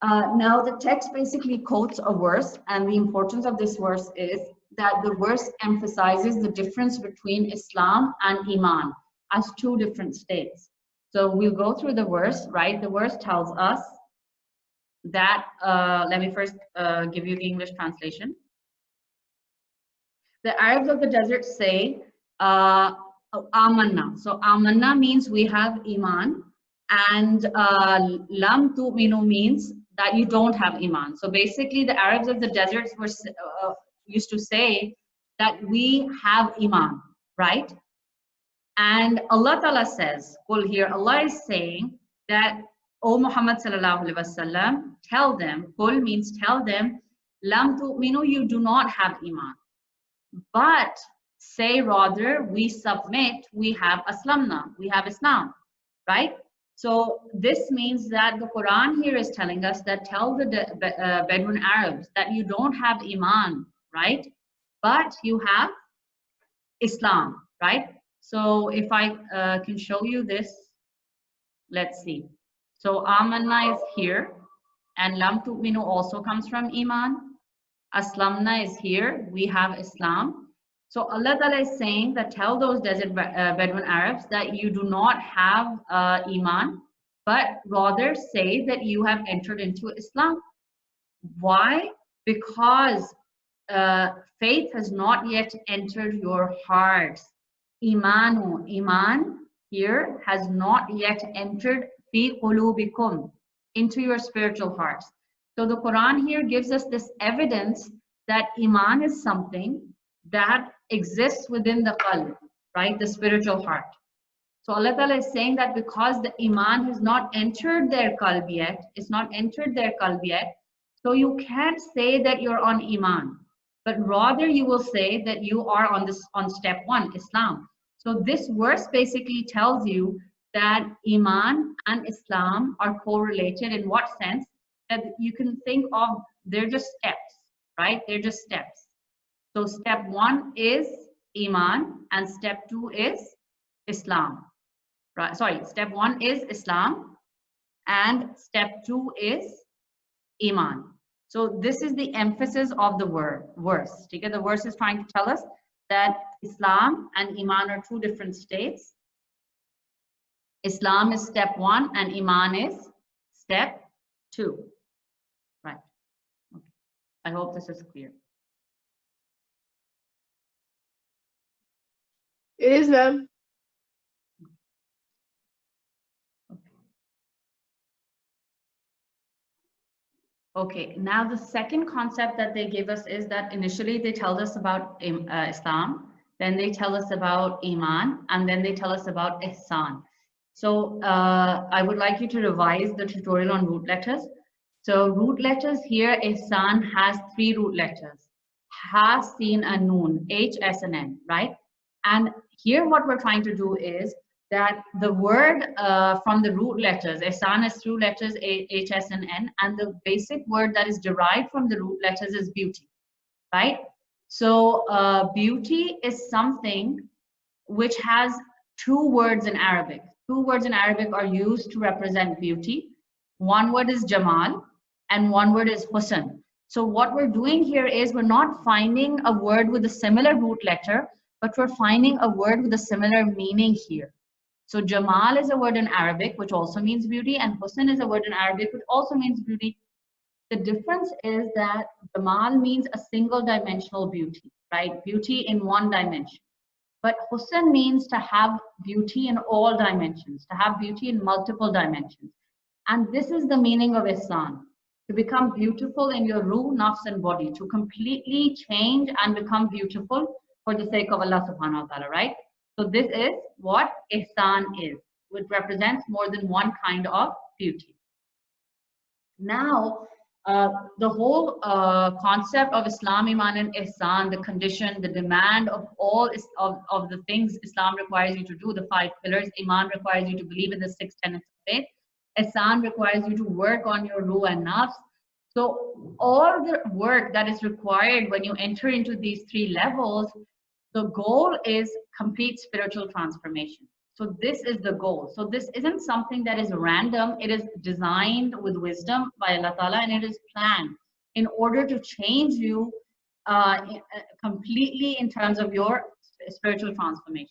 Now the text basically quotes a verse, and the importance of this verse is that the verse emphasizes the difference between Islam and Iman as two different states. So we'll go through the verse, right? The verse tells us that, let me first give you the English translation. The Arabs of the desert say, amanna. So amanna means we have Iman, and lam tu'minu means that you don't have Iman. So basically the Arabs of the deserts were used to say that we have Iman, right? And Allah Ta'ala says, Qul, here Allah is saying that, O Muhammad sallallahu alaihi wasallam, tell them, Qul means tell them, lam tu'minu, you do not have Iman. But say rather, we submit, we have aslamna, we have Islam, right? So this means that the Quran here is telling us that tell the Bedouin Arabs that you don't have Iman, right? But you have Islam, right? So if I can show you this, let's see. So amanna is here, and lam tu'minu also comes from Iman. Aslamna is here, we have Islam. So Allah Ta'ala is saying that tell those desert Bedouin Arabs that you do not have Iman, but rather say that you have entered into Islam. Why? Because faith has not yet entered your hearts. Iman here has not yet entered fi qulubikum, into your spiritual hearts. So the Quran here gives us this evidence that Iman is something that exists within the qalb, right? The spiritual heart. So Allah Ta'ala is saying that because the Iman has not entered their qalb yet, it's not entered their qalb yet, so you can't say that you're on Iman, but rather you will say that you are on step one, Islam. So this verse basically tells you that Iman and Islam are correlated. In what sense? That you can think of, they're just steps, right? They're just steps. So step one is Iman and step two is Islam, right? Sorry, step one is Islam and step two is Iman. So this is the emphasis of the verse. Okay? The verse is trying to tell us that Islam and Iman are two different states. Islam is step one and Iman is step two. Right. Okay. I hope this is clear. It is, ma'am. Okay, now the second concept that they give us is that initially they tell us about Islam, then they tell us about Iman, and then they tell us about Ihsan. So I would like you to revise the tutorial on root letters. So root letters here, Ihsan has three root letters: Ha, Sin, and Noon, H, S, and N, right? And here what we're trying to do is that the word from the root letters, Ihsan has two letters, H, S, and N, and the basic word that is derived from the root letters is beauty, right? So beauty is something which has two words in Arabic. Two words in Arabic are used to represent beauty. One word is Jamal and one word is Husn. So what we're doing here is we're not finding a word with a similar root letter, but we're finding a word with a similar meaning here. So Jamal is a word in Arabic, which also means beauty, and Husn is a word in Arabic, which also means beauty. The difference is that Jamal means a single dimensional beauty, right? Beauty in one dimension. But Husn means to have beauty in all dimensions, to have beauty in multiple dimensions. And this is the meaning of Ihsan, to become beautiful in your ruh, nafs, and body, to completely change and become beautiful for the sake of Allah subhanahu wa ta'ala, right? So this is what Ihsan is, which represents more than one kind of beauty. Now, the whole concept of Islam, Iman, and Ihsan, the condition, the demand of all of the things Islam requires you to do, the 5 pillars. Iman requires you to believe in the 6 tenets of faith. Ihsan requires you to work on your ruh and nafs. So all the work that is required when you enter into these 3 levels, the goal is complete spiritual transformation. So this is the goal. So this isn't something that is random. It is designed with wisdom by Allah Ta'ala, and it is planned in order to change you completely in terms of your spiritual transformation.